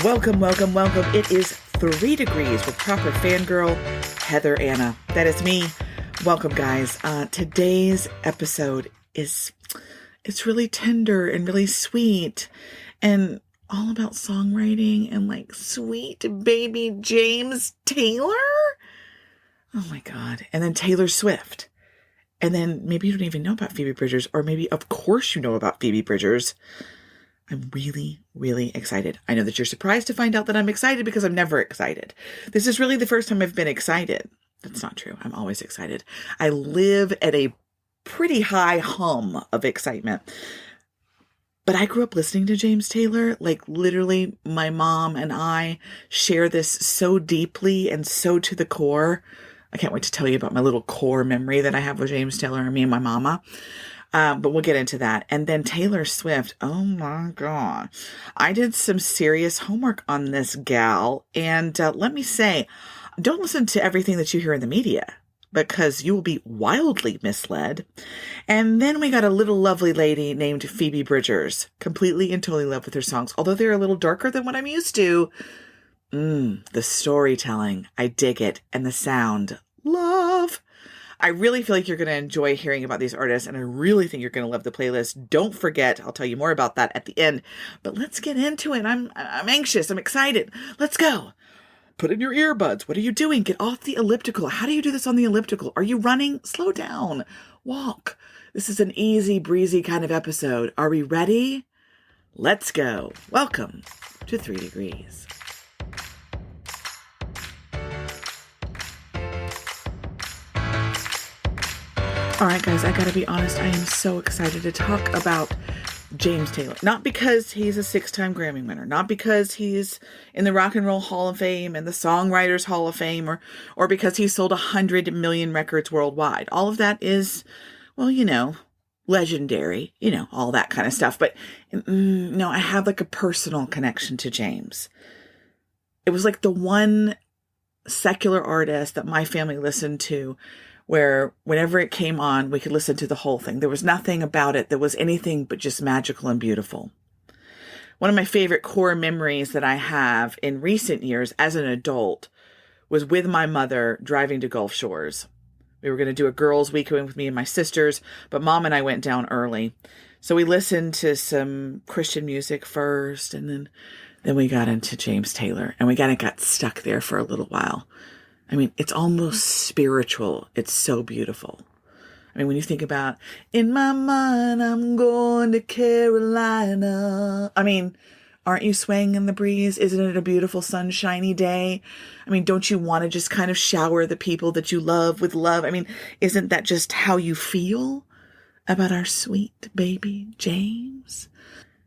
Welcome, welcome, welcome. It is 3 Degrees with proper fangirl, Heather Anna. That is me. Welcome, guys. Today's episode it's really tender and really sweet and all about songwriting and like sweet baby James Taylor. Oh my God. And then Taylor Swift. And then maybe you don't even know about Phoebe Bridgers, or maybe of course you know about Phoebe Bridgers. I'm really, really excited. I know that you're surprised to find out that I'm excited because I'm never excited. This is really the first time I've been excited. That's not true. I'm always excited. I live at a pretty high hum of excitement. But I grew up listening to James Taylor. Like literally my mom and I share this so deeply and so to the core. I can't wait to tell you about my little core memory that I have with James Taylor and me and my mama. But we'll get into that. And then Taylor Swift. Oh my God. I did some serious homework on this gal. And let me say, don't listen to everything that you hear in the media because you will be wildly misled. And then we got a little lovely lady named Phoebe Bridgers, completely and totally in love with her songs. Although they're a little darker than what I'm used to. The storytelling. I dig it. And the sound. Love. I really feel like you're going to enjoy hearing about these artists, and I really think you're going to love the playlist. Don't forget, I'll tell you more about that at the end, but let's get into it. I'm anxious. I'm excited. Let's go. Put in your earbuds. What are you doing? Get off the elliptical. How do you do this on the elliptical? Are you running? Slow down. Walk. This is an easy breezy kind of episode. Are we ready? Let's go. Welcome to 3 Degrees. All right, guys, I gotta be honest. I am so excited to talk about James Taylor. Not because he's a 6-time Grammy winner, not because he's in the Rock and Roll Hall of Fame and the Songwriters Hall of Fame, or because he sold 100 million records worldwide. All of that is, well, legendary, all that kind of stuff. But no, I have like a personal connection to James. It was like the one secular artist that my family listened to where whenever it came on, we could listen to the whole thing. There was nothing about it that was anything but just magical and beautiful. One of my favorite core memories that I have in recent years as an adult was with my mother driving to Gulf Shores. We were going to do a girls' weekend with me and my sisters, but Mom and I went down early. So we listened to some Christian music first, and then we got into James Taylor, and we kind of got stuck there for a little while. I mean, it's almost spiritual. It's so beautiful. I mean, when you think about, in my mind, I'm going to Carolina. I mean, aren't you swaying in the breeze? Isn't it a beautiful sunshiny day? I mean, don't you want to just kind of shower the people that you love with love? I mean, isn't that just how you feel about our sweet baby James?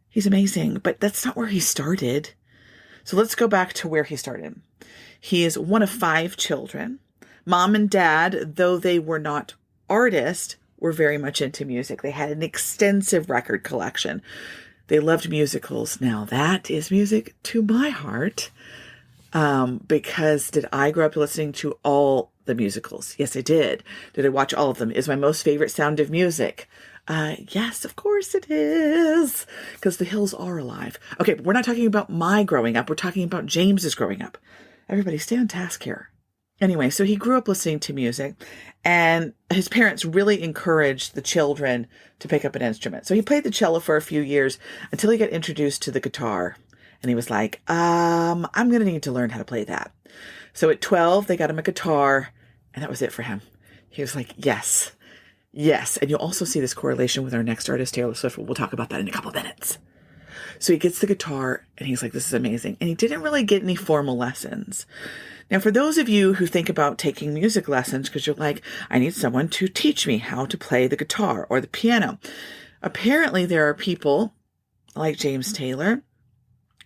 He's amazing, but that's not where he started. So let's go back to where he started. He is one of 5 children. Mom and Dad, though they were not artists, were very much into music. They had an extensive record collection. They loved musicals. Now that is music to my heart. Because did I grow up listening to all the musicals? Yes, I did. Did I watch all of them? Is my most favorite Sound of Music? Yes, of course it is. Because the hills are alive. Okay, but we're not talking about my growing up. We're talking about James's growing up. Everybody stay on task here. Anyway, so he grew up listening to music, and his parents really encouraged the children to pick up an instrument. So he played the cello for a few years until he got introduced to the guitar. And he was like, I'm going to need to learn how to play that. So at 12, they got him a guitar, and that was it for him. He was like, yes. And you'll also see this correlation with our next artist, Taylor Swift. We'll talk about that in a couple minutes. So he gets the guitar and he's like, this is amazing. And he didn't really get any formal lessons. Now, for those of you who think about taking music lessons because you're like, I need someone to teach me how to play the guitar or the piano. Apparently, there are people like James Taylor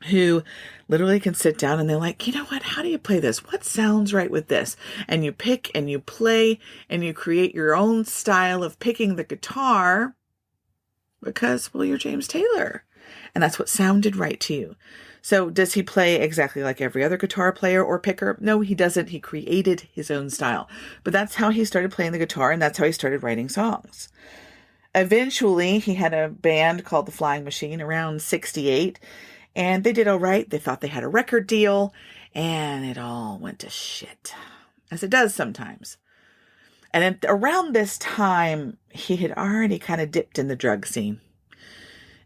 who literally can sit down and they're like, you know what? How do you play this? What sounds right with this? And you pick and you play and you create your own style of picking the guitar because, well, you're James Taylor. And that's what sounded right to you. So does he play exactly like every other guitar player or picker? No, he doesn't. He created his own style. But that's how he started playing the guitar, and that's how he started writing songs. Eventually, he had a band called The Flying Machine around 68. And they did all right. They thought they had a record deal, and it all went to shit, as it does sometimes. And around this time, he had already kind of dipped in the drug scene.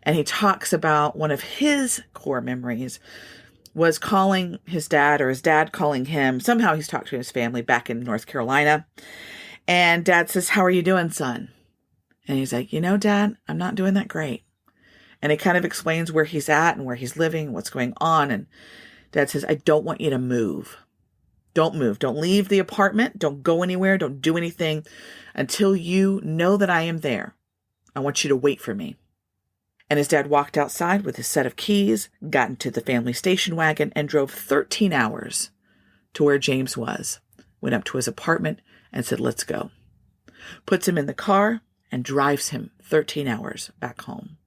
And he talks about one of his core memories was calling his dad, or his dad calling him. Somehow he's talked to his family back in North Carolina. And Dad says, "How are you doing, son?" And he's like, "Dad, I'm not doing that great." And he kind of explains where he's at and where he's living, what's going on. And Dad says, "I don't want you to move. Don't move. Don't leave the apartment. Don't go anywhere. Don't do anything until you know that I am there. I want you to wait for me." And his dad walked outside with his set of keys, got into the family station wagon, and drove 13 hours to where James was. Went up to his apartment and said, "Let's go." Puts him in the car and drives him 13 hours back home,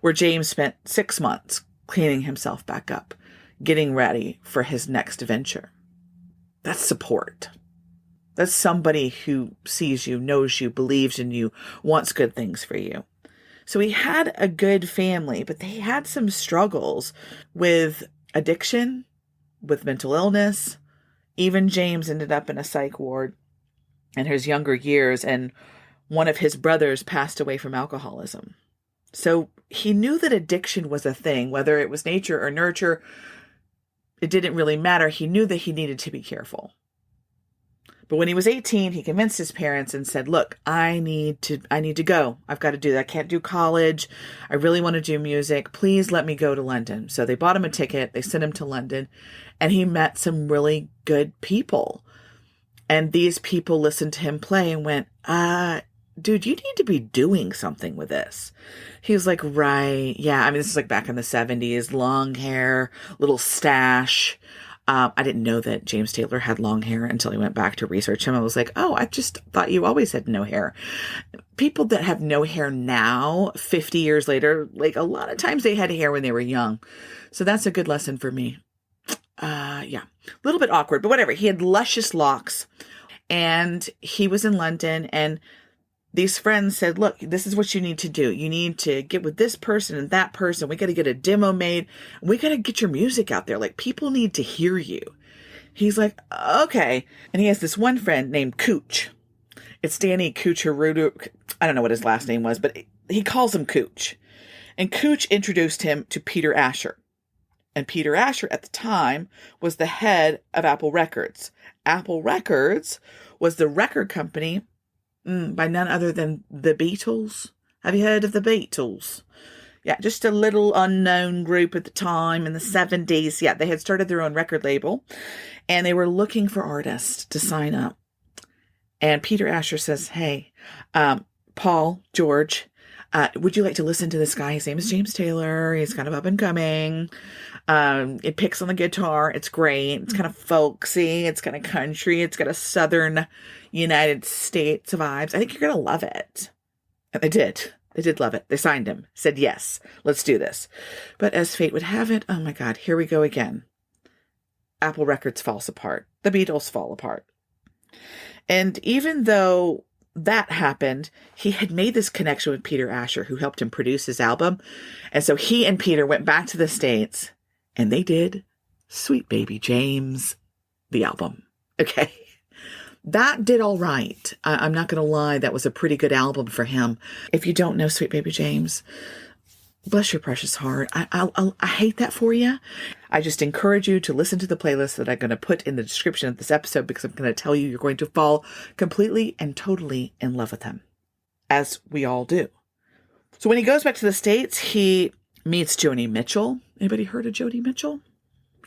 where James spent 6 months cleaning himself back up, getting ready for his next venture. That's support. That's somebody who sees you, knows you, believes in you, wants good things for you. So he had a good family, but they had some struggles with addiction, with mental illness. Even James ended up in a psych ward in his younger years, and one of his brothers passed away from alcoholism. So he knew that addiction was a thing, whether it was nature or nurture. It didn't really matter. He knew that he needed to be careful. But when he was 18, he convinced his parents and said, "Look, I need to go. I've got to do that. I can't do college. I really want to do music. Please let me go to London." So they bought him a ticket. They sent him to London, and he met some really good people. And these people listened to him play and went, "Dude, you need to be doing something with this." He was like, "Right. Yeah." I mean, this is like back in the 70s, long hair, little stash. I didn't know that James Taylor had long hair until I went back to research him. I was like, "Oh, I just thought you always had no hair." People that have no hair now, 50 years later, like a lot of times they had hair when they were young. So that's a good lesson for me. Yeah, a little bit awkward, but whatever. He had luscious locks, and he was in London, and these friends said, "Look, this is what you need to do. You need to get with this person and that person. We got to get a demo made. We got to get your music out there. Like, people need to hear you." He's like, "Okay." And he has this one friend named Cooch. It's Danny Kucherudu. I don't know what his last name was, but he calls him Cooch. And Cooch introduced him to Peter Asher. And Peter Asher at the time was the head of Apple Records. Apple Records was the record company by none other than the Beatles. Have you heard of the Beatles? Yeah, just a little unknown group at the time in the 70s. Yeah, they had started their own record label, and they were looking for artists to sign up. And Peter Asher says, "Hey, Paul, George, would you like to listen to this guy? His name is James Taylor. He's kind of up and coming. It picks on the guitar. It's great. It's kind of folksy. It's kind of country. It's got a southern United States vibes. I think you're going to love it." And they did. They did love it. They signed him. Said, "Yes, let's do this." But as fate would have it, oh my God, here we go again. Apple Records falls apart. The Beatles fall apart. And even though that happened, he had made this connection with Peter Asher, who helped him produce his album. And so he and Peter went back to the States, and they did Sweet Baby James, the album. Okay. That did all right. I'm not going to lie. That was a pretty good album for him. If you don't know Sweet Baby James, bless your precious heart. I hate that for you. I just encourage you to listen to the playlist that I'm going to put in the description of this episode, because I'm going to tell you you're going to fall completely and totally in love with him, as we all do. So when he goes back to the States, he meets Joni Mitchell. Anybody heard of Joni Mitchell?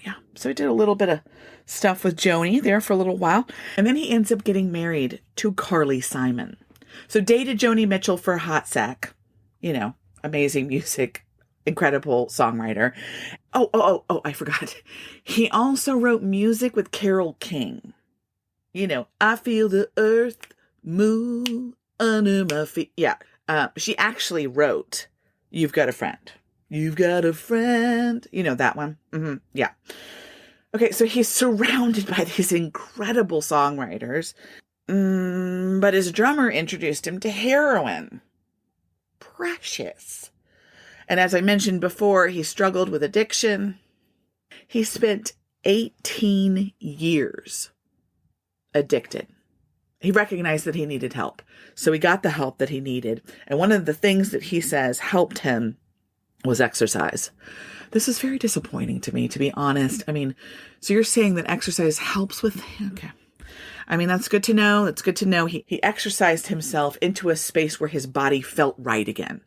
Yeah. So he did a little bit of stuff with Joni there for a little while. And then he ends up getting married to Carly Simon. So dated Joni Mitchell for a hot sec. Amazing music, incredible songwriter. Oh, I forgot. He also wrote music with Carole King. I feel the earth move under my feet. Yeah. She actually wrote You've Got a Friend. You've got a friend. That one? Mm-hmm. Yeah. Okay, so he's surrounded by these incredible songwriters. But his drummer introduced him to heroin. Precious. And as I mentioned before, he struggled with addiction. He spent 18 years addicted. He recognized that he needed help. So he got the help that he needed. And one of the things that he says helped him was exercise. This is very disappointing to me, to be honest. I mean, so you're saying that exercise helps with, okay. I mean, that's good to know. That's good to know. He exercised himself into a space where his body felt right again.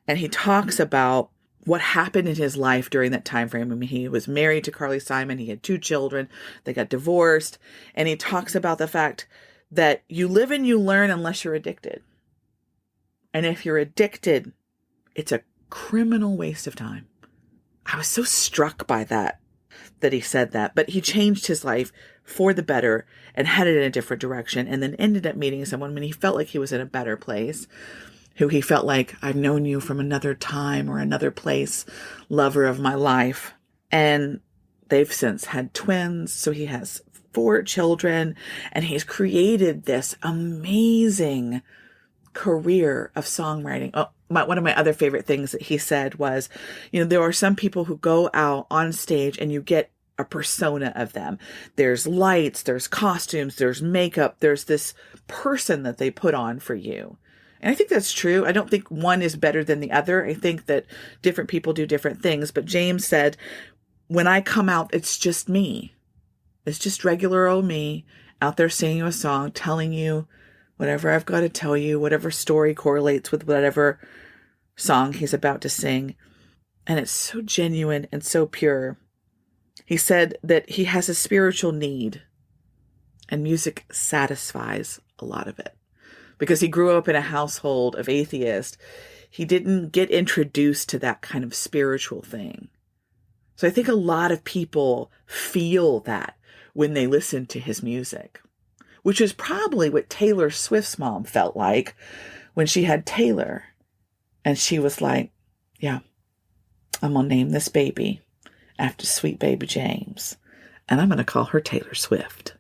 And he talks about what happened in his life during that time frame. I mean, he was married to Carly Simon. He had 2 children. They got divorced. And he talks about the fact that you live and you learn unless you're addicted. And if you're addicted, it's a criminal waste of time. I was so struck by that he said that. But he changed his life for the better and headed in a different direction, and then ended up meeting someone when he felt like he was in a better place, who he felt like, I've known you from another time or another place, lover of my life. And they've since had twins. So he has 4 children, and he's created this amazing career of songwriting. One of my other favorite things that he said was, there are some people who go out on stage and you get a persona of them. There's lights, there's costumes, there's makeup, there's this person that they put on for you. And I think that's true. I don't think one is better than the other. I think that different people do different things. But James said, when I come out, it's just me. It's just regular old me out there singing you a song, telling you whatever I've got to tell you, whatever story correlates with whatever song he's about to sing. And it's so genuine and so pure. He said that he has a spiritual need, and music satisfies a lot of it. Because he grew up in a household of atheists, he didn't get introduced to that kind of spiritual thing. So I think a lot of people feel that when they listen to his music, which is probably what Taylor Swift's mom felt like when she had Taylor. And she was like, yeah, I'm going to name this baby after sweet baby James, and I'm going to call her Taylor Swift.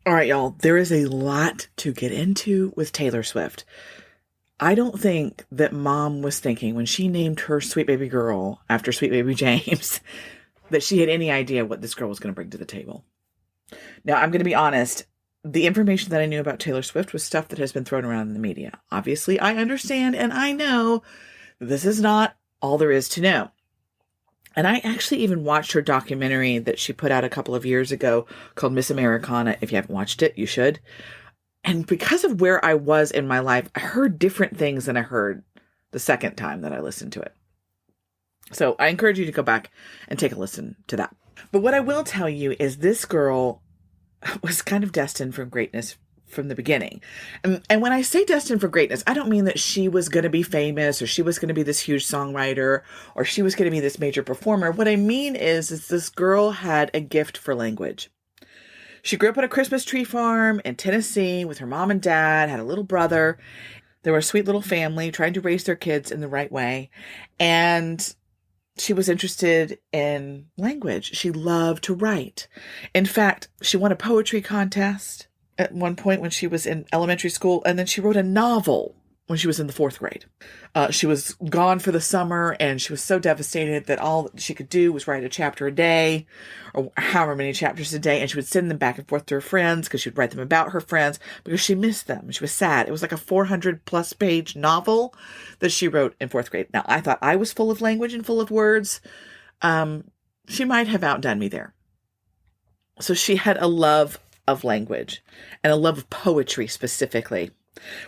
All right, y'all, there is a lot to get into with Taylor Swift. I don't think that mom was thinking when she named her sweet baby girl after sweet baby James that she had any idea what this girl was going to bring to the table. Now, I'm going to be honest. The information that I knew about Taylor Swift was stuff that has been thrown around in the media. Obviously, I understand and I know this is not all there is to know. And I actually even watched her documentary that she put out a couple of years ago called Miss Americana. If you haven't watched it, you should. And because of where I was in my life, I heard different things than I heard the second time that I listened to it. So I encourage you to go back and take a listen to that. But what I will tell you is this girl was kind of destined for greatness from the beginning. And when I say destined for greatness, I don't mean that she was going to be famous or she was going to be this huge songwriter or she was going to be this major performer. What I mean is this girl had a gift for language. She grew up on a Christmas tree farm in Tennessee with her mom and dad, had a little brother. They were a sweet little family trying to raise their kids in the right way. And she was interested in language. She loved to write. In fact, she won a poetry contest at one point when she was in elementary school, and then she wrote a novel when she was in the 4th grade. She was gone for the summer, and she was so devastated that all she could do was write a chapter a day, or however many chapters a day, and she would send them back and forth to her friends because she would write them about her friends because she missed them. She was sad. It was like a 400-plus page novel that she wrote in 4th grade. Now, I thought I was full of language and full of words. She might have outdone me there. So she had a love of language and a love of poetry specifically,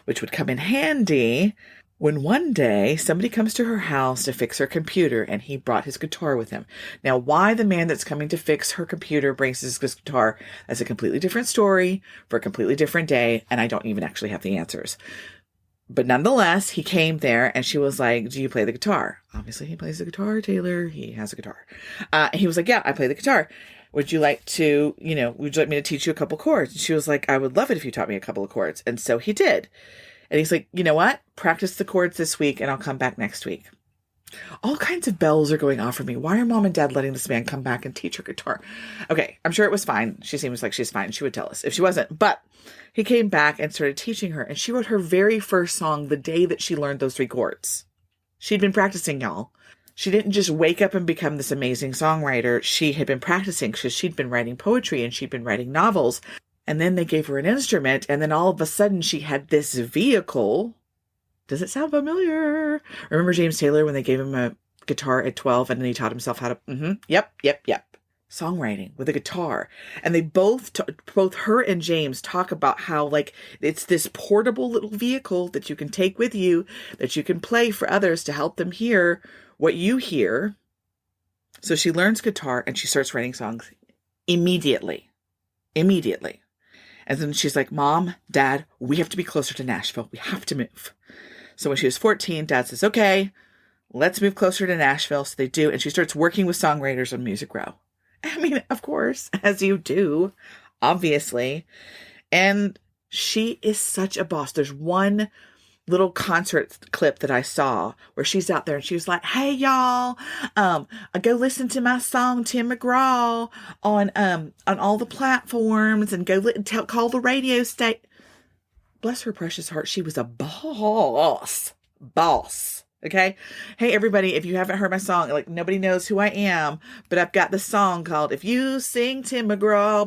which would come in handy when one day somebody comes to her house to fix her computer, and he brought his guitar with him. Now, why the man that's coming to fix her computer brings his guitar, that's a completely different story for a completely different day, and I don't even actually have the answers. But nonetheless, he came there, and she was like, do you play the guitar? Obviously, he plays the guitar, Taylor. He has a guitar. And he was like, yeah, I play the guitar. Would you like me to teach you a couple chords? And she was like, I would love it if you taught me a couple of chords. And so he did. And he's like, you know what? Practice the chords this week and I'll come back next week. All kinds of bells are going off for me. Why are mom and dad letting this man come back and teach her guitar? Okay, I'm sure it was fine. She seems like she's fine. She would tell us if she wasn't. But he came back and started teaching her. And she wrote her very first song the day that she learned those 3 chords. She'd been practicing, y'all. She didn't just wake up and become this amazing songwriter. She had been practicing because she'd been writing poetry and she'd been writing novels. And then they gave her an instrument, and then all of a sudden she had this vehicle. Does it sound familiar? Remember James Taylor when they gave him a guitar at 12 and then he taught himself how to... Yep. Songwriting with a guitar. And they both her and James talk about how, like, it's this portable little vehicle that you can take with you, that you can play for others to help them hear what you hear. So she learns guitar and she starts writing songs immediately. And then she's like, Mom, Dad, we have to be closer to Nashville. We have to move. So when she was 14, Dad says, okay, let's move closer to Nashville. So they do. And she starts working with songwriters on Music Row. I mean, of course, as you do, obviously. And she is such a boss. There's one little concert clip that I saw where she's out there and she was like, hey, y'all, go listen to my song, Tim McGraw, on all the platforms, and go call the radio station. Bless her precious heart. She was a boss. Okay. Hey, everybody, if you haven't heard my song, like, nobody knows who I am, but I've got this song called If You Sing Tim McGraw,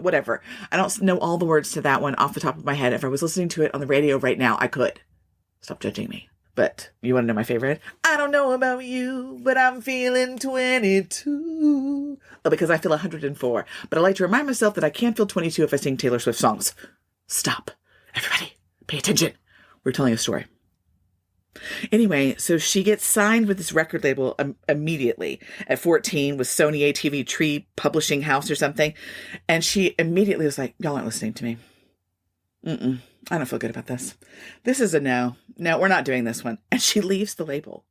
whatever. I don't know all the words to that one off the top of my head. If I was listening to it on the radio right now, I could. Stop judging me. But you want to know my favorite? I don't know about you, but I'm feeling 22. Oh, because I feel 104. But I like to remind myself that I can't feel 22 if I sing Taylor Swift songs. Stop. Everybody, pay attention. We're telling a story. Anyway, so she gets signed with this record label immediately at 14 with Sony ATV Tree Publishing House or something. And she immediately was like, y'all aren't listening to me. I don't feel good about this. This is a no. No, we're not doing this one. And she leaves the label.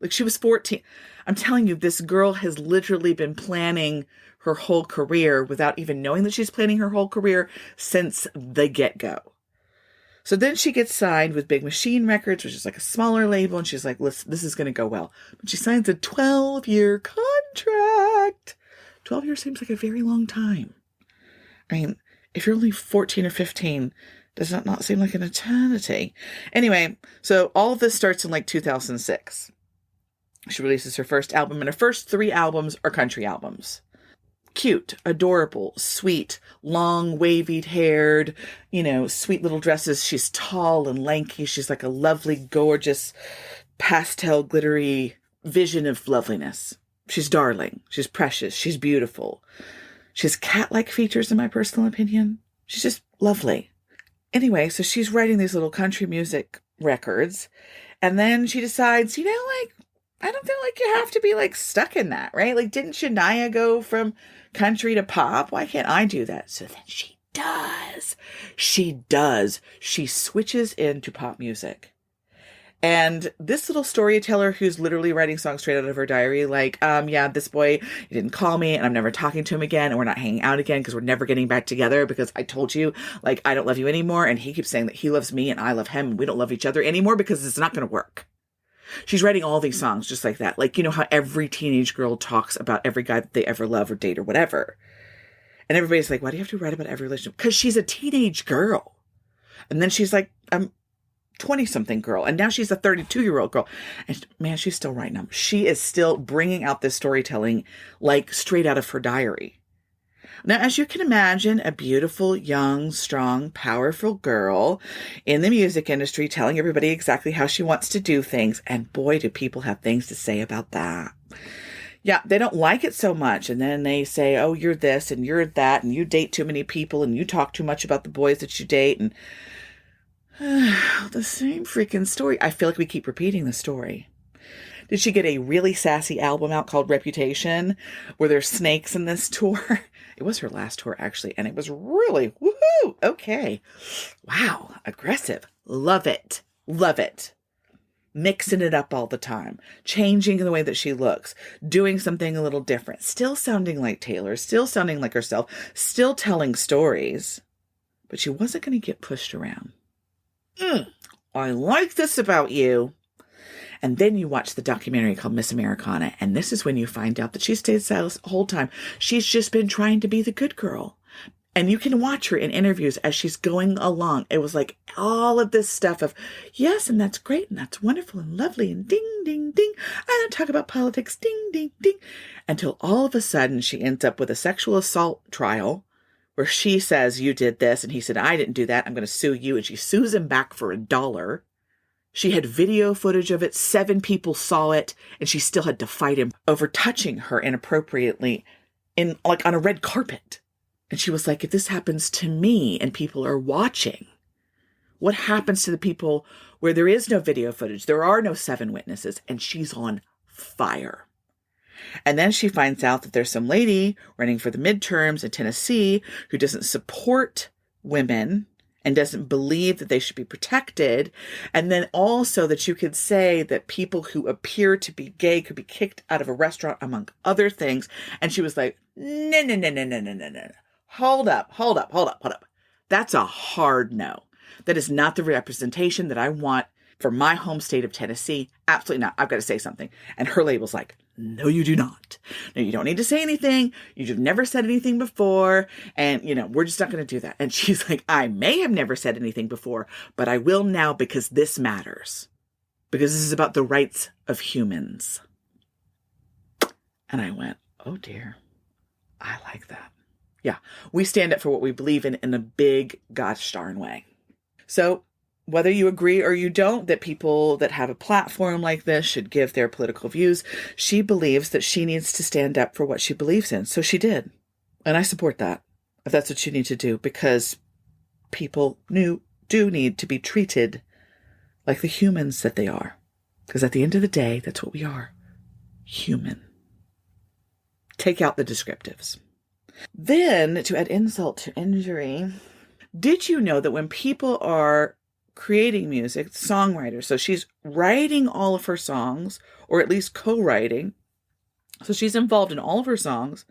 Like, she was 14. I'm telling you, this girl has literally been planning her whole career without even knowing that she's planning her whole career since the get-go. So then she gets signed with Big Machine Records, which is like a smaller label, and she's like, listen, this is going to go well. But she signs a 12-year contract. 12 years seems like a very long time. I mean, if you're only 14 or 15, does that not seem like an eternity? Anyway, so all of this starts in like 2006. She releases her first album, and her first 3 albums are country albums. Cute, adorable, sweet, long, wavy-haired, sweet little dresses. She's tall and lanky. She's like a lovely, gorgeous, pastel, glittery vision of loveliness. She's darling. She's precious. She's beautiful. She has cat-like features, in my personal opinion. She's just lovely. Anyway, so she's writing these little country music records, and then she decides, I don't feel like you have to be, stuck in that, right? Didn't Shania go from country to pop? Why can't I do that? So then she does. She switches into pop music. And this little storyteller who's literally writing songs straight out of her diary, this boy, he didn't call me and I'm never talking to him again and we're not hanging out again because we're never getting back together because I told you, I don't love you anymore. And he keeps saying that he loves me and I love him and we don't love each other anymore because it's not going to work. She's writing all these songs just like that. How every teenage girl talks about every guy that they ever love or date or whatever. And everybody's like, why do you have to write about every relationship? Because she's a teenage girl. And then she's like, 20-something girl. And now she's a 32-year-old girl. And man, she's still writing them. She is still bringing out this storytelling straight out of her diary. Now, as you can imagine, a beautiful, young, strong, powerful girl in the music industry telling everybody exactly how she wants to do things. And boy, do people have things to say about that. Yeah, they don't like it so much. And then they say, oh, you're this and you're that. And you date too many people and you talk too much about the boys that you date. And the same freaking story. I feel like we keep repeating the story. Did she get a really sassy album out called Reputation? Were there snakes in this tour? It was her last tour, actually, and it was really, woohoo, okay. Wow, aggressive. Love it. Love it. Mixing it up all the time. Changing the way that she looks. Doing something a little different. Still sounding like Taylor. Still sounding like herself. Still telling stories. But she wasn't going to get pushed around. I like this about you. And then you watch the documentary called Miss Americana, and this is when you find out that she stayed silent the whole time. She's just been trying to be the good girl. And you can watch her in interviews as she's going along. It was like all of this stuff of, yes, and that's great, and that's wonderful and lovely, and ding, ding, ding. I don't talk about politics, ding, ding, ding. Until all of a sudden she ends up with a sexual assault trial where she says, you did this, and he said, I didn't do that, I'm going to sue you. And she sues him back for $1. She had video footage of it. 7 people saw it, and she still had to fight him over touching her inappropriately on a red carpet. And she was like, if this happens to me and people are watching, what happens to the people where there is no video footage? There are no 7 witnesses, and she's on fire. And then she finds out that there's some lady running for the midterms in Tennessee who doesn't support women and doesn't believe that they should be protected. And then also that you could say that people who appear to be gay could be kicked out of a restaurant, among other things. And she was like, no, no, no, no, no, no, no, no. Hold up. That's a hard no. That is not the representation that I want for my home state of Tennessee. Absolutely not. I've got to say something. And her label's like, no, you do not. No, you don't need to say anything. You've never said anything before. And, we're just not going to do that. And she's like, I may have never said anything before, but I will now because this matters. Because this is about the rights of humans. And I went, oh dear, I like that. Yeah, we stand up for what we believe in a big gosh darn way. So whether you agree or you don't that people that have a platform like this should give their political views, she believes that she needs to stand up for what she believes in. So she did. And I support that, if that's what you need to do, because people do need to be treated like the humans that they are. Because at the end of the day, that's what we are. Human. Take out the descriptives. Then, to add insult to injury, did you know that when people are creating music, songwriters, so she's writing all of her songs, or at least co-writing, so she's involved in all of her songs,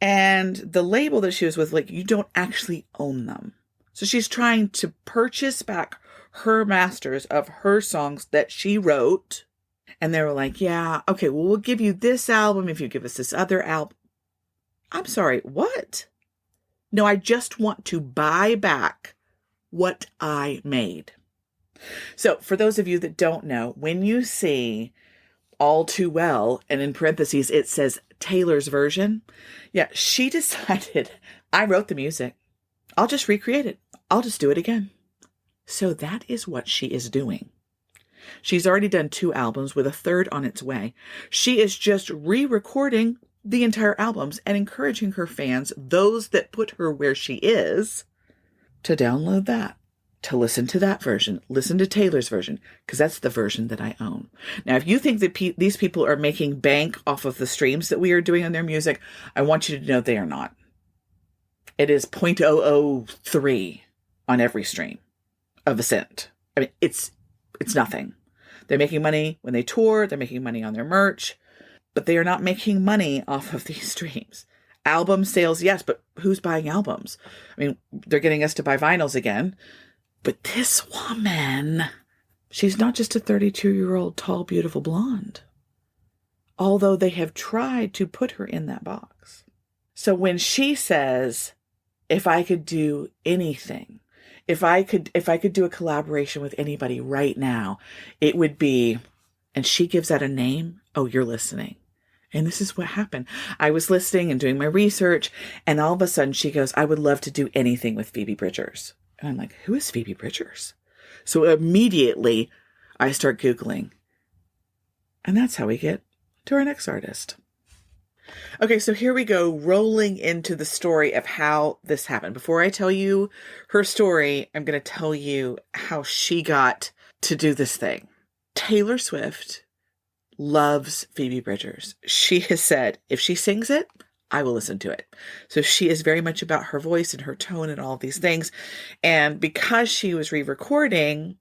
and the label that she was with, you don't actually own them. So she's trying to purchase back her masters of her songs that she wrote, and they were like, yeah, okay, well, we'll give you this album if you give us this other album. I'm sorry, what? No, I just want to buy back what I made. So for those of you that don't know, when you see All Too Well, and in parentheses, it says Taylor's version. Yeah, she decided, I wrote the music. I'll just recreate it. I'll just do it again. So that is what she is doing. She's already done 2 albums with a 3rd on its way. She is just re-recording the entire albums and encouraging her fans, those that put her where she is, to download that, to listen to that version, listen to Taylor's version, because that's the version that I own. Now, if you think that these people are making bank off of the streams that we are doing on their music, I want you to know they are not. It is 0.003 on every stream of a cent. I mean, it's nothing. They're making money when they tour. They're making money on their merch. But they are not making money off of these streams. Album sales, yes, but who's buying albums? I mean, they're getting us to buy vinyls again. But this woman, she's not just a 32-year-old tall, beautiful blonde. Although they have tried to put her in that box. So when she says, if I could do anything, if I could do a collaboration with anybody right now, it would be, and she gives that a name, oh, you're listening. And this is what happened. I was listening and doing my research, and all of a sudden she goes, I would love to do anything with Phoebe Bridgers. And I'm like, who is Phoebe Bridgers? So immediately I start Googling. And that's how we get to our next artist. Okay, so here we go, rolling into the story of how this happened. Before I tell you her story, I'm going to tell you how she got to do this thing. Taylor Swift loves Phoebe Bridgers. She has said, if she sings it, I will listen to it. So she is very much about her voice and her tone and all of these things. And because she was re-recording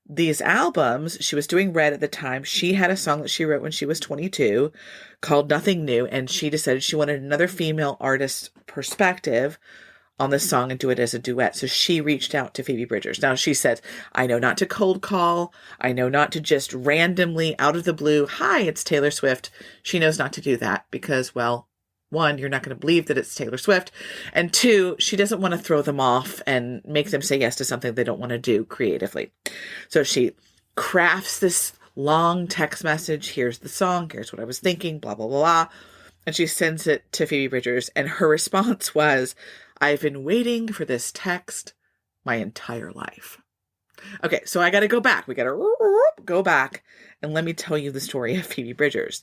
these albums, she was doing Red at the time. She had a song that she wrote when she was 22 called Nothing New. And she decided she wanted another female artist perspective on this song and do it as a duet. So she reached out to Phoebe Bridgers. Now she said, I know not to cold call. I know not to just randomly out of the blue, hi, it's Taylor Swift. She knows not to do that because, well, one, you're not going to believe that it's Taylor Swift. And two, she doesn't want to throw them off and make them say yes to something they don't want to do creatively. So she crafts this long text message. Here's the song. Here's what I was thinking, blah, blah, blah, blah. And she sends it to Phoebe Bridgers. And her response was, I've been waiting for this text my entire life. Okay, so I got to go back. We got to go back and let me tell you the story of Phoebe Bridgers.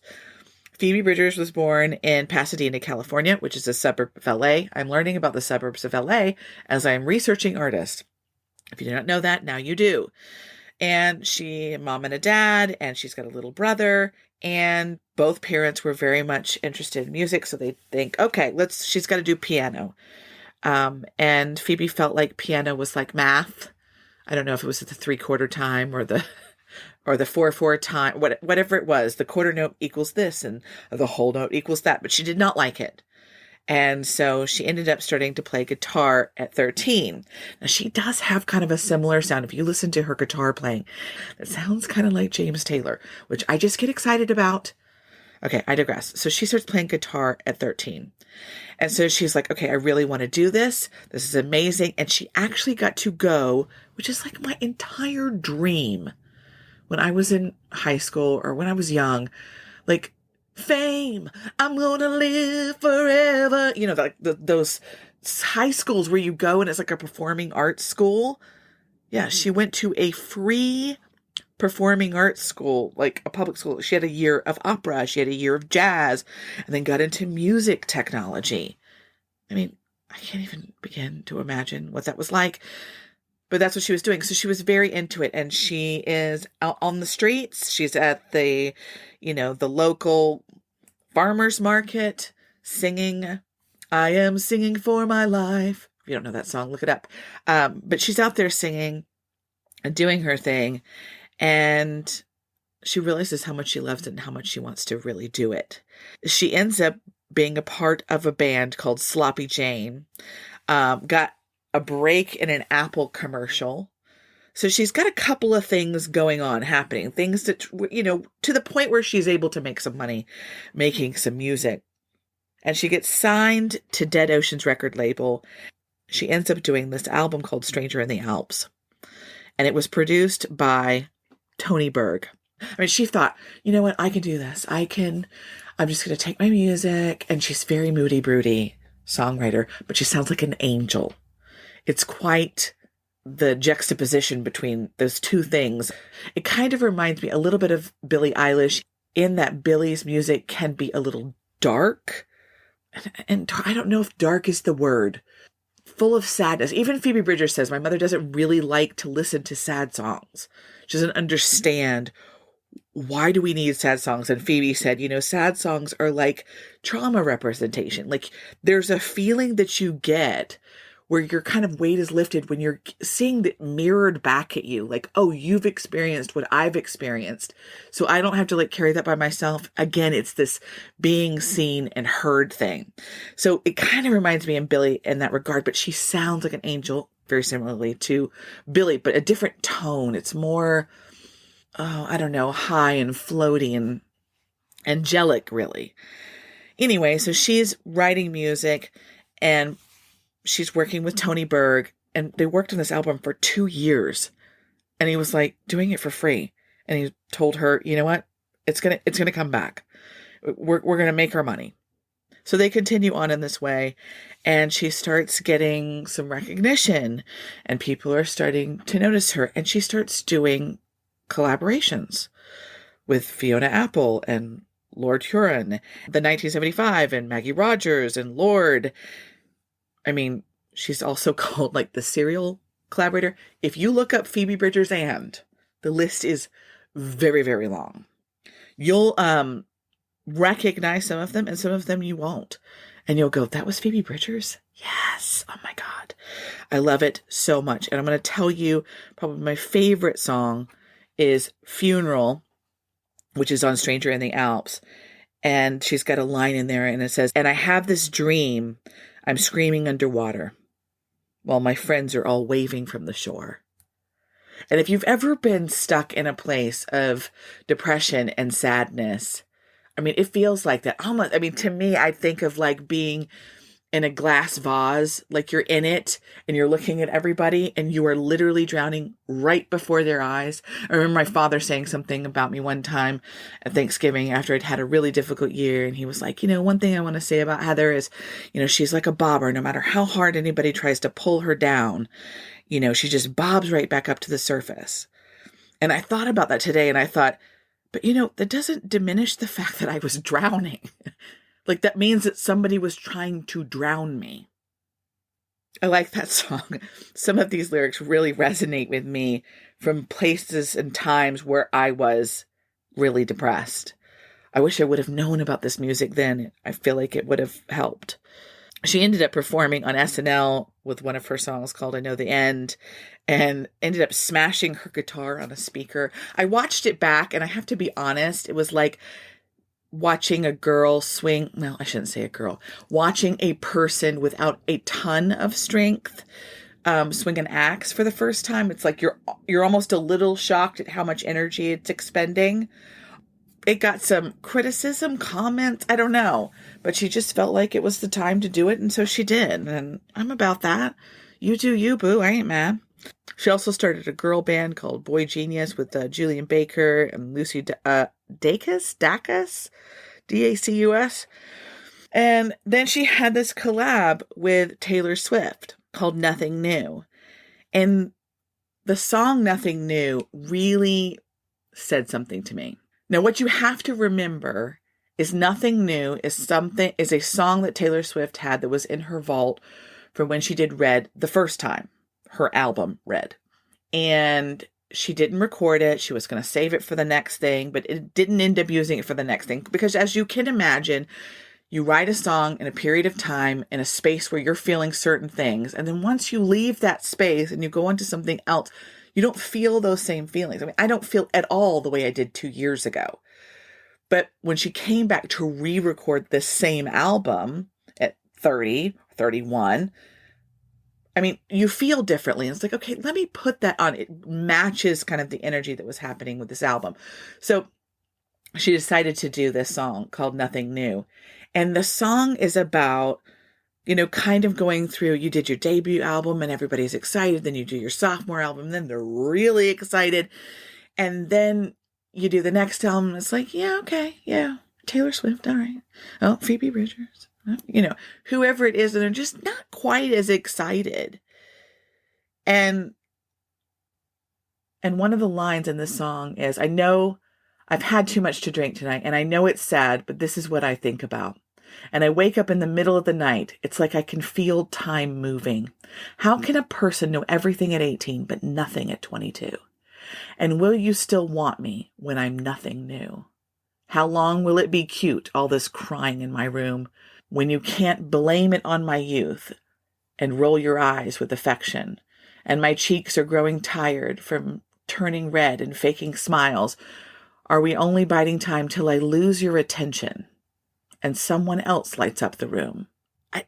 Phoebe Bridgers was born in Pasadena, California, which is a suburb of LA. I'm learning about the suburbs of LA as I'm researching artists. If you do not know that, now you do. And she, mom and a dad, and she's got a little brother, and both parents were very much interested in music. So they think, okay, she's got to do piano. And Phoebe felt like piano was like math. I don't know if it was at the 3/4 time or the 4/4 time, whatever it was. The quarter note equals this and the whole note equals that, but she did not like it. And so she ended up starting to play guitar at 13. Now she does have kind of a similar sound. If you listen to her guitar playing, it sounds kind of like James Taylor, which I just get excited about. Okay, I digress. So she starts playing guitar at 13. And so she's like, okay, I really want to do this. This is amazing. And she actually got to go, which is like my entire dream when I was in high school or when I was young, fame, I'm going to live forever. You know, like those high schools where you go and it's like a performing arts school. Yeah, she went to a free performing arts school, like a public school. She had a year of opera, she had a year of jazz, and then got into music technology. I mean, I can't even begin to imagine what that was like, but that's what she was doing. So she was very into it, and she is out on the streets. She's at the local farmer's market singing, I am singing for my life. If you don't know that song, look it up. But she's out there singing and doing her thing. And she realizes how much she loves it and how much she wants to really do it. She ends up being a part of a band called Sloppy Jane. Got a break in an Apple commercial. So she's got a couple of things going on, happening. Things that, to the point where she's able to make some money making some music. And she gets signed to Dead Ocean's record label. She ends up doing this album called Stranger in the Alps. And it was produced by Tony Berg. I mean, she thought, you know what, I can do this. I'm just going to take my music. And she's very moody, broody songwriter, but she sounds like an angel. It's quite the juxtaposition between those two things. It kind of reminds me a little bit of Billie Eilish in that Billie's music can be a little dark. And I don't know if dark is the word. Full of sadness. Even Phoebe Bridgers says, my mother doesn't really like to listen to sad songs. She doesn't understand, why do we need sad songs? And Phoebe said, sad songs are like trauma representation. Like there's a feeling that you get where your kind of weight is lifted when you're seeing that mirrored back at you. Like, oh, you've experienced what I've experienced. So I don't have to carry that by myself. Again, it's this being seen and heard thing. So it kind of reminds me of Billie in that regard, but she sounds like an angel very similarly to Billie, but a different tone. It's more, I don't know, high and floaty and angelic, really. Anyway, so she's writing music and she's working with Tony Berg, and they worked on this album for 2 years. And he was doing it for free. And he told her, you know what? It's going to come back. We're going to make our money. So they continue on in this way, and she starts getting some recognition, and people are starting to notice her, and she starts doing collaborations with Fiona Apple and Lord Huron, the 1975, and Maggie Rogers and Lord. I mean, she's also called the serial collaborator. If you look up Phoebe Bridgers and, the list is very, very long. You'll recognize some of them and some of them you won't. And you'll go, that was Phoebe Bridgers? Yes. Oh my God. I love it so much. And I'm going to tell you probably my favorite song is Funeral, which is on Stranger in the Alps. And she's got a line in there and it says, and I have this dream, I'm screaming underwater while my friends are all waving from the shore. And if you've ever been stuck in a place of depression and sadness, I mean, it feels like that. Almost, I mean, to me, I think of like being in a glass vase, like you're in it and you're looking at everybody and you are literally drowning right before their eyes. I remember my father saying something about me one time at Thanksgiving after I'd had a really difficult year. And he was like, one thing I want to say about Heather is, she's like a bobber. No matter how hard anybody tries to pull her down, she just bobs right back up to the surface. And I thought about that today and I thought, but that doesn't diminish the fact that I was drowning. Like, that means that somebody was trying to drown me. I like that song. Some of these lyrics really resonate with me from places and times where I was really depressed. I wish I would have known about this music then. I feel like it would have helped. She ended up performing on SNL with one of her songs called I Know the End and ended up smashing her guitar on a speaker. I watched it back and I have to be honest, it was like watching a girl swing, well, I shouldn't say a girl, watching a person without a ton of strength swing an axe for the first time. It's like you're almost a little shocked at how much energy it's expending. It got some criticism, comments, I don't know, but she just felt like it was the time to do it, and so she did, and I'm about that. You do you, boo, I ain't mad. She also started a girl band called Boy Genius with Julian Baker and Lucy Dacus, D-A-C-U-S. And then she had this collab with Taylor Swift called Nothing New. And the song Nothing New really said something to me. Now, what you have to remember is Nothing New is a song that Taylor Swift had that was in her vault from when she did Red the first time, her album Red. And she didn't record it. She was going to save it for the next thing, but it didn't end up using it for the next thing. Because as you can imagine, you write a song in a period of time in a space where you're feeling certain things. And then once you leave that space and you go into something else, you don't feel those same feelings. I mean, I don't feel at all the way I did 2 years ago. But when she came back to re-record this same album at 30, 31, I mean, you feel differently. It's like, okay, let me put that on. It matches kind of the energy that was happening with this album. So she decided to do this song called Nothing New. And the song is about, kind of going through, you did your debut album and everybody's excited. Then you do your sophomore album. And then they're really excited. And then you do the next album. And it's like, yeah, okay. Yeah. Taylor Swift. All right. Oh, Phoebe Bridgers. Whoever it is, and they're just not quite as excited. And one of the lines in this song is, I know I've had too much to drink tonight, and I know it's sad, but this is what I think about. And I wake up in the middle of the night. It's like I can feel time moving. How can a person know everything at 18, but nothing at 22? And will you still want me when I'm nothing new? How long will it be cute, all this crying in my room, when you can't blame it on my youth and roll your eyes with affection, and my cheeks are growing tired from turning red and faking smiles? Are we only biding time till I lose your attention and someone else lights up the room?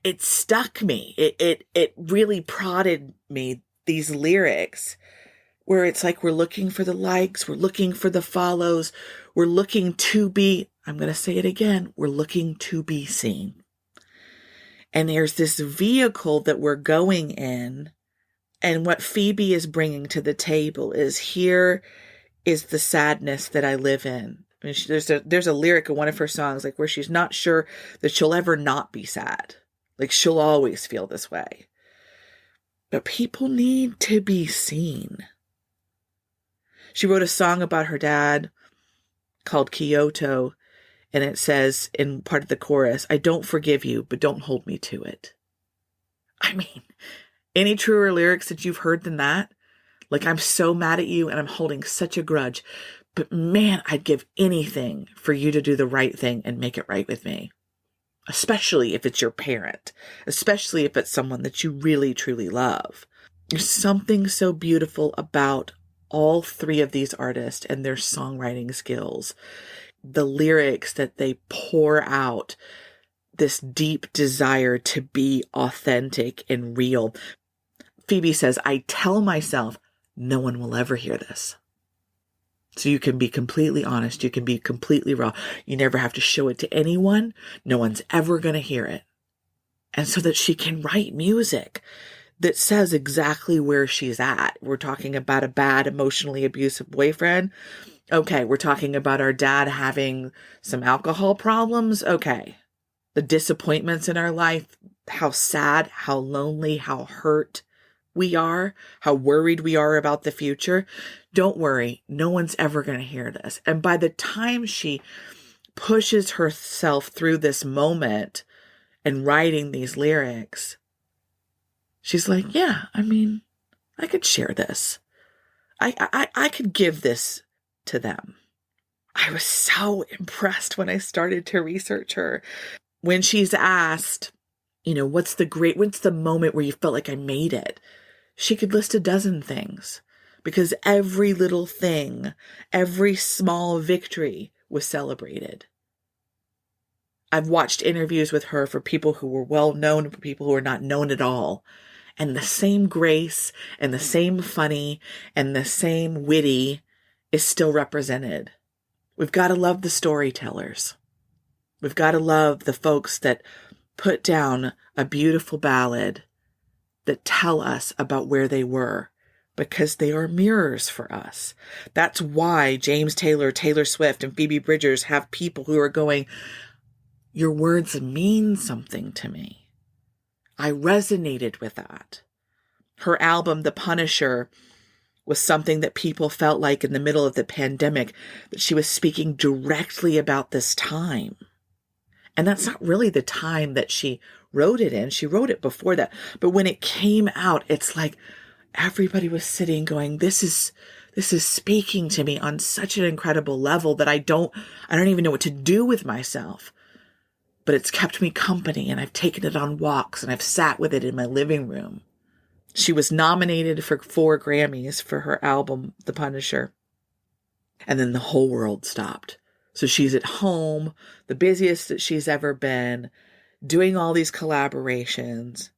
It stuck me. It really prodded me, these lyrics, where it's like we're looking for the likes, we're looking for the follows, we're looking to be, I'm going to say it again, we're looking to be seen. And there's this vehicle that we're going in. And what Phoebe is bringing to the table is, here is the sadness that I live in. I mean, there's a lyric in one of her songs, like, where she's not sure that she'll ever not be sad. Like, she'll always feel this way. But people need to be seen. She wrote a song about her dad called Kyoto. And it says in part of the chorus, I don't forgive you, but don't hold me to it. I mean, any truer lyrics that you've heard than that? Like, I'm so mad at you and I'm holding such a grudge, but man, I'd give anything for you to do the right thing and make it right with me. Especially if it's your parent, especially if it's someone that you really, truly love. There's something so beautiful about all three of these artists and their songwriting skills. The lyrics that they pour out, this deep desire to be authentic and real. Phoebe says, I tell myself, no one will ever hear this. So you can be completely honest. You can be completely raw. You never have to show it to anyone. No one's ever going to hear it. And so that she can write music that says exactly where she's at. We're talking about a bad, emotionally abusive boyfriend. Okay, we're talking about our dad having some alcohol problems. Okay. The disappointments in our life, how sad, how lonely, how hurt we are, how worried we are about the future. Don't worry, no one's ever going to hear this. And by the time she pushes herself through this moment and writing these lyrics, she's like, yeah, I mean, I could share this. I could give this to them. I was so impressed when I started to research her. When she's asked, what's the moment where you felt like I made it? She could list a dozen things because every little thing, every small victory was celebrated. I've watched interviews with her for people who were well known and for people who are not known at all. And the same grace and the same funny and the same witty is still represented. We've got to love the storytellers. We've got to love the folks that put down a beautiful ballad that tell us about where they were, because they are mirrors for us. That's why James Taylor, Taylor Swift, and Phoebe Bridgers have people who are going, your words mean something to me. I resonated with that. Her album, The Punisher, was something that people felt like in the middle of the pandemic, that she was speaking directly about this time. And that's not really the time that she wrote it in. She wrote it before that. But when it came out, it's like everybody was sitting going, this is speaking to me on such an incredible level that I don't even know what to do with myself. But it's kept me company, and I've taken it on walks, and I've sat with it in my living room. She was nominated for 4 Grammys for her album, The Punisher. And then the whole world stopped. So she's at home, the busiest that she's ever been, doing all these collaborations,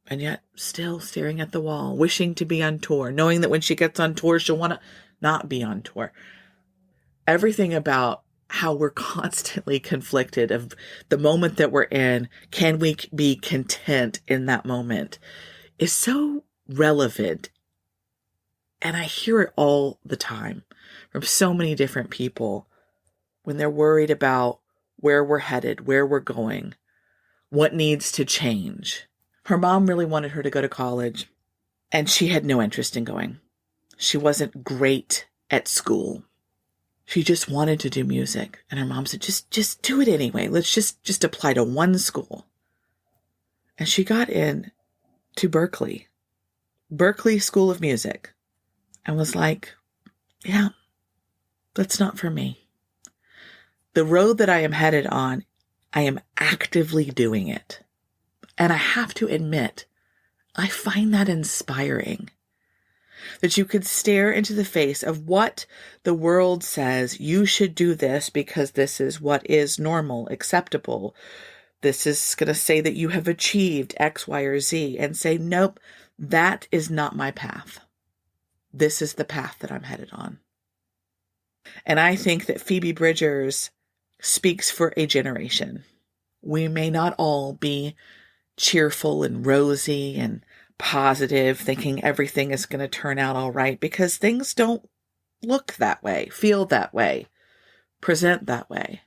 and yet still staring at the wall, wishing to be on tour, knowing that when she gets on tour, she'll want to not be on tour. Everything about how we're constantly conflicted of the moment that we're in, can we be content in that moment, is so relevant. And I hear it all the time from so many different people when they're worried about where we're headed, where we're going, what needs to change. Her mom really wanted her to go to college, and she had no interest in going. She wasn't great at school. She just wanted to do music. And her mom said, just do it anyway. Let's just apply to one school. And she got in to Berkeley School of Music, and was like, yeah, that's not for me. The road that I am headed on, I am actively doing it. And I have to admit, I find that inspiring. That you could stare into the face of what the world says, you should do this because this is what is normal, acceptable. This is going to say that you have achieved X, Y, or Z, and say, nope, that is not my path. This is the path that I'm headed on. And I think that Phoebe Bridgers speaks for a generation. We may not all be cheerful and rosy and positive, thinking everything is going to turn out all right, because things don't look that way, feel that way, present that way.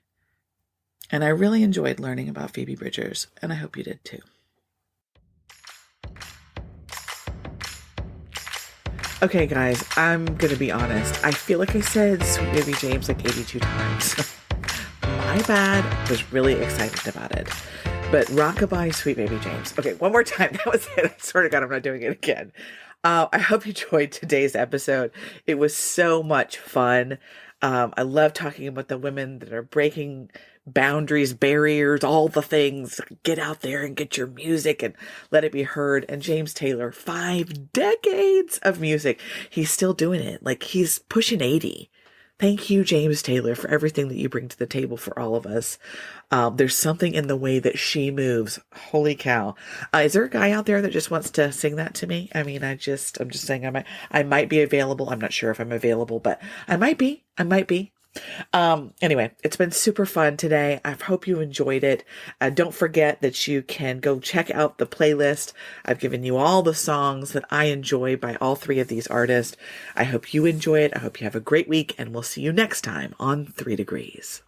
And I really enjoyed learning about Phoebe Bridgers, and I hope you did too. Okay, guys, I'm going to be honest. I feel like I said Sweet Baby James like 82 times. My bad. I was really excited about it. But Rockabye Sweet Baby James. Okay, one more time. That was it. I swear to God, I'm not doing it again. I hope you enjoyed today's episode. It was so much fun. I love talking about the women that are breaking boundaries, barriers, all the things. Get out there and get your music and let it be heard. And James Taylor, 5 decades of music. He's still doing it. Like, he's pushing 80. Thank you, James Taylor, for everything that you bring to the table for all of us. There's something in the way that she moves. Holy cow! Is there a guy out there that just wants to sing that to me? I mean, I'm just saying, I might be available. I'm not sure if I'm available, but I might be. I might be. Anyway, it's been super fun today. I hope you enjoyed it. Don't forget that you can go check out the playlist. I've given you all the songs that I enjoy by all three of these artists. I hope you enjoy it. I hope you have a great week, and we'll see you next time on 3 Degrees.